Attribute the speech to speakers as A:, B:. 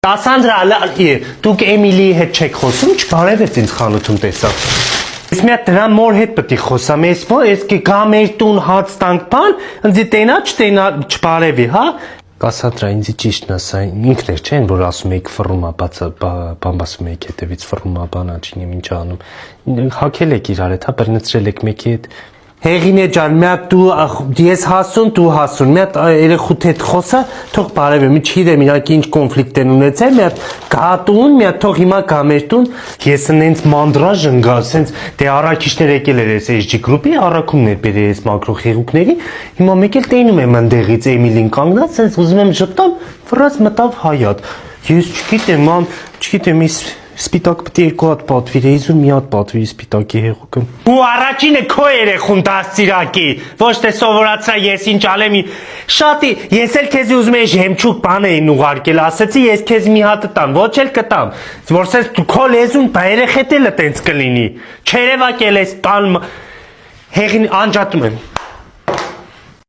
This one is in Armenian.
A: Կասանդրա, դուք Էմիլիի հետ չեք խոսում, չբարևեց ինձ խանութում տեսա։ Ես մի հատ դրան մոր հետ պետք է խոսամ, ես գա մեր տուն հաց տանք բան, ընձի տենա, չտենա, չբարևի, հա։ Կասանդրա, ինձի ճիշտն ասա, ինքն էր չեն, որ ասում էիք ֆռում բան ասում էիք հետևից ֆռում բան աչինիմ ինչ անում։ Հակել եք իրար հետ, հա, բռնցրել եք մեկի հետ։ Հեղինե ջան, մի հատ ես հասուն, դու հասուն, մի հատ երեխուդ հետ խոսա, թող բարևեմ, չգիտեմ իրանք ինչ կոնֆլիկտ են ունեցել, մի հատ գա տուն, մի հատ թող հիմա գա մեր տուն, ես նենց մանդրաժն գա, սենց դե առաքիչներ եկել էր այս HG գրուպի, առաքումներ բերել այս մակրո խեղուկների, հիմա մեկ էլ տենում եմ ընդեղից Էմիլին կանգնած, սենց ուզում եմ ժպտամ, վրաց մտավ հայատ, ես չգիտեմ, չգիտեմ, Սպիտակ պետք է երկու հատ պատվիր, իզուր մի հատ պատվիր սպիտակի հեղուկը։ Ու առաջինը քո երեխուն դաստիարակի, ոչ թե սովորացրա ես ինչ ալեմ, շատի, ես էլ քեզի ուզում եի ժեմչուկ բան էին ուղարկել, ասեցի ես քեզ մի հատ տամ, ոչ էլ կտամ, որ սենց քո լեզուն երեխետ էլ տենց կլինի, չերևակել ես տան, հեղին անջատում եմ։